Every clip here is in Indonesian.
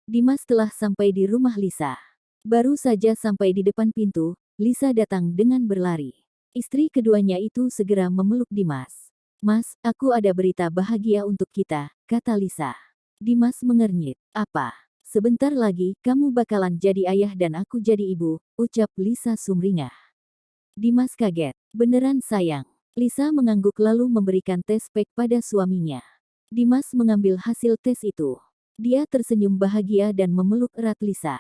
Dimas telah sampai di rumah Lisa. Baru saja sampai di depan pintu, Lisa datang dengan berlari. Istri keduanya itu segera memeluk Dimas. "Mas, aku ada berita bahagia untuk kita," kata Lisa. Dimas mengernyit. "Apa?" "Sebentar lagi, kamu bakalan jadi ayah dan aku jadi ibu," ucap Lisa sumringah. Dimas kaget. "Beneran sayang?" Lisa mengangguk lalu memberikan tes pack pada suaminya. Dimas mengambil hasil tes itu. Dia tersenyum bahagia dan memeluk erat Lisa.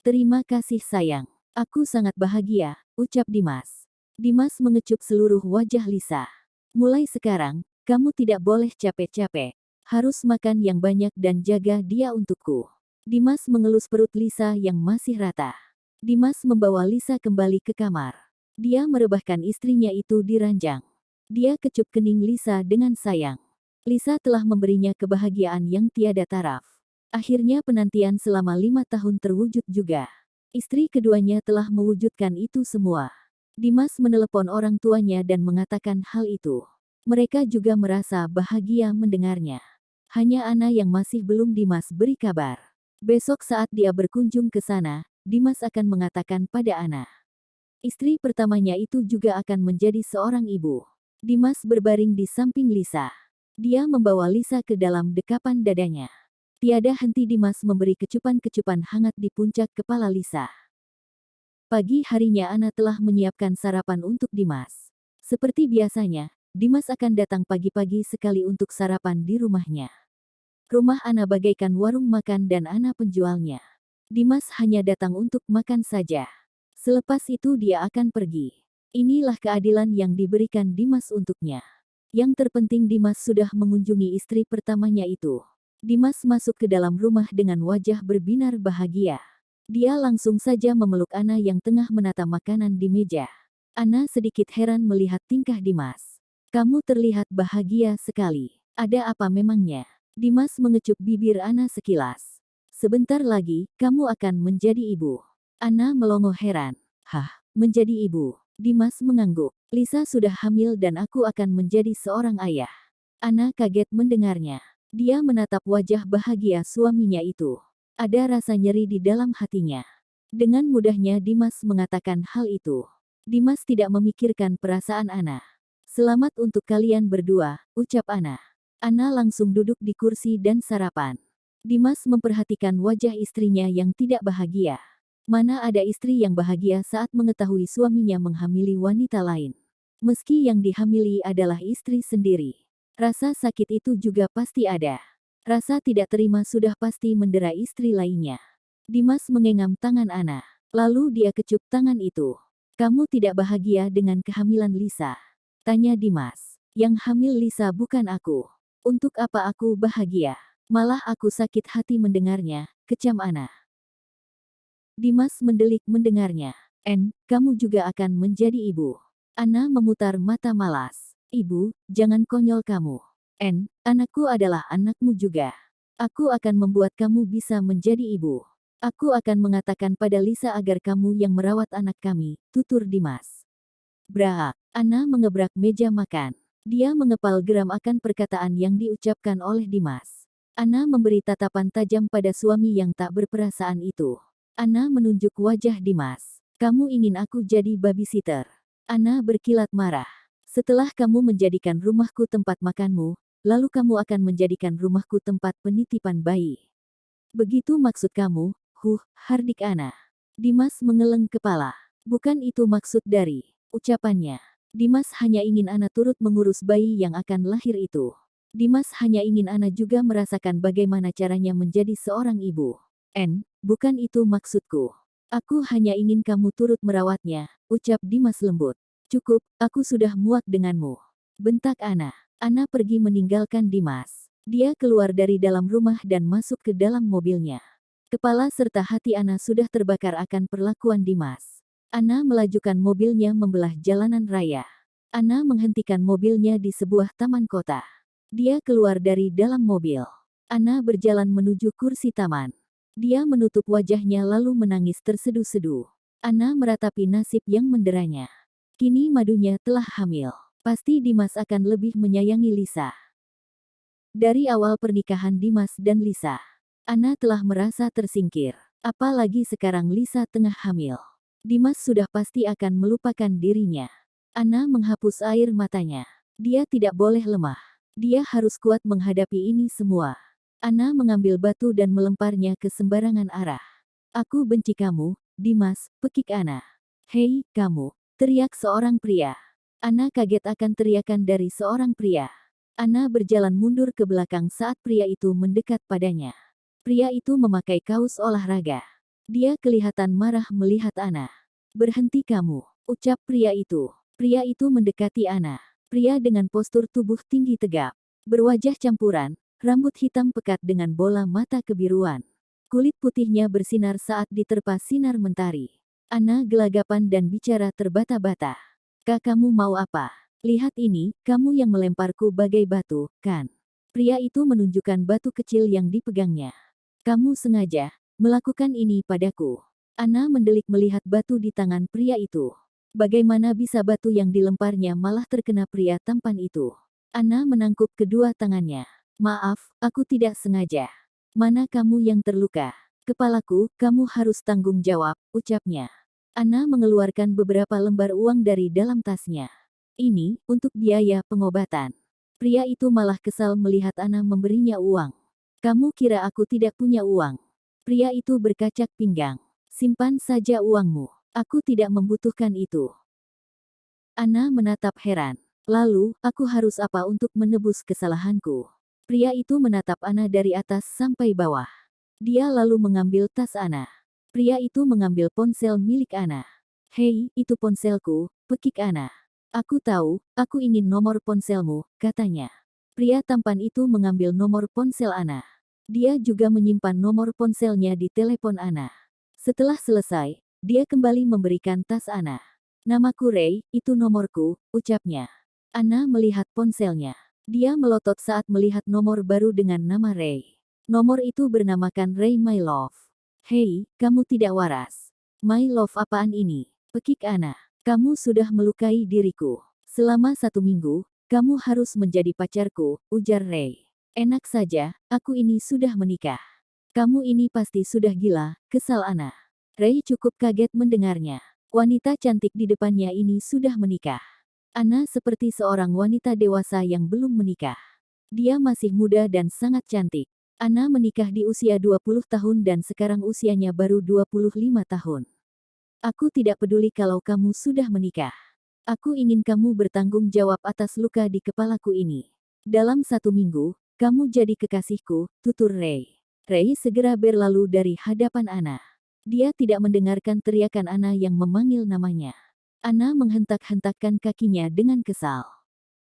"Terima kasih sayang. Aku sangat bahagia," ucap Dimas. Dimas mengecup seluruh wajah Lisa. "Mulai sekarang, kamu tidak boleh capek-capek. Harus makan yang banyak dan jaga dia untukku." Dimas mengelus perut Lisa yang masih rata. Dimas membawa Lisa kembali ke kamar. Dia merebahkan istrinya itu di ranjang. Dia kecup kening Lisa dengan sayang. Lisa telah memberinya kebahagiaan yang tiada taraf. Akhirnya penantian selama 5 tahun terwujud juga. Istri keduanya telah mewujudkan itu semua. Dimas menelepon orang tuanya dan mengatakan hal itu. Mereka juga merasa bahagia mendengarnya. Hanya Ana yang masih belum Dimas beri kabar. Besok saat dia berkunjung ke sana, Dimas akan mengatakan pada Ana. Istri pertamanya itu juga akan menjadi seorang ibu. Dimas berbaring di samping Lisa. Dia membawa Lisa ke dalam dekapan dadanya. Tiada henti Dimas memberi kecupan-kecupan hangat di puncak kepala Lisa. Pagi harinya Ana telah menyiapkan sarapan untuk Dimas. Seperti biasanya, Dimas akan datang pagi-pagi sekali untuk sarapan di rumahnya. Rumah Ana bagaikan warung makan dan Ana penjualnya. Dimas hanya datang untuk makan saja. Selepas itu dia akan pergi. Inilah keadilan yang diberikan Dimas untuknya. Yang terpenting Dimas sudah mengunjungi istri pertamanya itu. Dimas masuk ke dalam rumah dengan wajah berbinar bahagia. Dia langsung saja memeluk Ana yang tengah menata makanan di meja. Ana sedikit heran melihat tingkah Dimas. "Kamu terlihat bahagia sekali. Ada apa memangnya?" Dimas mengecup bibir Ana sekilas. "Sebentar lagi, kamu akan menjadi ibu." Ana melongo heran. "Hah, menjadi ibu?" Dimas mengangguk. "Lisa sudah hamil dan aku akan menjadi seorang ayah." Ana kaget mendengarnya. Dia menatap wajah bahagia suaminya itu. Ada rasa nyeri di dalam hatinya. Dengan mudahnya Dimas mengatakan hal itu. Dimas tidak memikirkan perasaan Ana. "Selamat untuk kalian berdua," ucap Ana. Ana langsung duduk di kursi dan sarapan. Dimas memperhatikan wajah istrinya yang tidak bahagia. Mana ada istri yang bahagia saat mengetahui suaminya menghamili wanita lain. Meski yang dihamili adalah istri sendiri. Rasa sakit itu juga pasti ada. Rasa tidak terima sudah pasti mendera istri lainnya. Dimas mengenggam tangan Ana. Lalu dia kecup tangan itu. "Kamu tidak bahagia dengan kehamilan Lisa?" tanya Dimas. "Yang hamil Lisa bukan aku. Untuk apa aku bahagia? Malah aku sakit hati mendengarnya," kecam Ana. Dimas mendelik mendengarnya. Kamu juga akan menjadi ibu." Ana memutar mata malas. "Ibu, jangan konyol kamu. Anakku adalah anakmu juga. Aku akan membuat kamu bisa menjadi ibu. Aku akan mengatakan pada Lisa agar kamu yang merawat anak kami," tutur Dimas. Brak. Ana mengebrak meja makan. Dia mengepal geram akan perkataan yang diucapkan oleh Dimas. Ana memberi tatapan tajam pada suami yang tak berperasaan itu. Ana menunjuk wajah Dimas. "Kamu ingin aku jadi babysitter?" Ana berkilat marah. "Setelah kamu menjadikan rumahku tempat makanmu, lalu kamu akan menjadikan rumahku tempat penitipan bayi. Begitu maksud kamu?" Hardik Ana. Dimas mengeleng kepala. "Bukan itu maksud dari ucapannya." Dimas hanya ingin Ana turut mengurus bayi yang akan lahir itu. Dimas hanya ingin Ana juga merasakan bagaimana caranya menjadi seorang ibu. Bukan itu maksudku. Aku hanya ingin kamu turut merawatnya," ucap Dimas lembut. "Cukup, aku sudah muak denganmu," bentak Ana. Ana pergi meninggalkan Dimas. Dia keluar dari dalam rumah dan masuk ke dalam mobilnya. Kepala serta hati Ana sudah terbakar akan perlakuan Dimas. Ana melajukan mobilnya membelah jalanan raya. Ana menghentikan mobilnya di sebuah taman kota. Dia keluar dari dalam mobil. Ana berjalan menuju kursi taman. Dia menutup wajahnya lalu menangis terseduh-seduh. Ana meratapi nasib yang menderanya. Kini madunya telah hamil. Pasti Dimas akan lebih menyayangi Lisa. Dari awal pernikahan Dimas dan Lisa, Ana telah merasa tersingkir. Apalagi sekarang Lisa tengah hamil. Dimas sudah pasti akan melupakan dirinya. Ana menghapus air matanya. Dia tidak boleh lemah. Dia harus kuat menghadapi ini semua. Ana mengambil batu dan melemparnya ke sembarangan arah. Aku benci kamu, Dimas, pekik Ana. Hei, kamu, teriak seorang pria. Ana kaget akan teriakan dari seorang pria. Ana berjalan mundur ke belakang saat pria itu mendekat padanya. Pria itu memakai kaos olahraga. Dia kelihatan marah melihat Ana. Berhenti kamu, ucap pria itu. Pria itu mendekati Ana. Pria dengan postur tubuh tinggi tegap. Berwajah campuran, rambut hitam pekat dengan bola mata kebiruan. Kulit putihnya bersinar saat diterpa sinar mentari. Ana gelagapan dan bicara terbata-bata. Kak, kamu mau apa? Lihat ini, kamu yang melemparku bagai batu, kan? Pria itu menunjukkan batu kecil yang dipegangnya. Kamu sengaja melakukan ini padaku. Ana mendelik melihat batu di tangan pria itu. Bagaimana bisa batu yang dilemparnya malah terkena pria tampan itu? Ana menangkuk kedua tangannya. Maaf, aku tidak sengaja. Mana kamu yang terluka? Kepalaku, kamu harus tanggung jawab, ucapnya. Ana mengeluarkan beberapa lembar uang dari dalam tasnya. Ini, untuk biaya pengobatan. Pria itu malah kesal melihat Ana memberinya uang. Kamu kira aku tidak punya uang? Pria itu berkacak pinggang. Simpan saja uangmu. Aku tidak membutuhkan itu. Ana menatap heran. Lalu, aku harus apa untuk menebus kesalahanku? Pria itu menatap Ana dari atas sampai bawah. Dia lalu mengambil tas Ana. Pria itu mengambil ponsel milik Ana. Hei, itu ponselku, pekik Ana. Aku tahu, aku ingin nomor ponselmu, katanya. Pria tampan itu mengambil nomor ponsel Ana. Dia juga menyimpan nomor ponselnya di telepon Ana. Setelah selesai, dia kembali memberikan tas Ana. Namaku Ray, itu nomorku, ucapnya. Ana melihat ponselnya. Dia melotot saat melihat nomor baru dengan nama Ray. Nomor itu bernamakan Ray My Love. Hei, kamu tidak waras. My Love apaan ini? Pekik Ana. Kamu sudah melukai diriku. Selama 1 minggu, kamu harus menjadi pacarku, ujar Ray. Enak saja, aku ini sudah menikah. Kamu ini pasti sudah gila, kesal Ana. Ray cukup kaget mendengarnya. Wanita cantik di depannya ini sudah menikah. Ana seperti seorang wanita dewasa yang belum menikah. Dia masih muda dan sangat cantik. Ana menikah di usia 20 tahun dan sekarang usianya baru 25 tahun. Aku tidak peduli kalau kamu sudah menikah. Aku ingin kamu bertanggung jawab atas luka di kepalaku ini. Dalam 1 minggu, kamu jadi kekasihku, tutur Ray. Ray segera berlalu dari hadapan Ana. Dia tidak mendengarkan teriakan Ana yang memanggil namanya. Ana menghentak-hentakkan kakinya dengan kesal.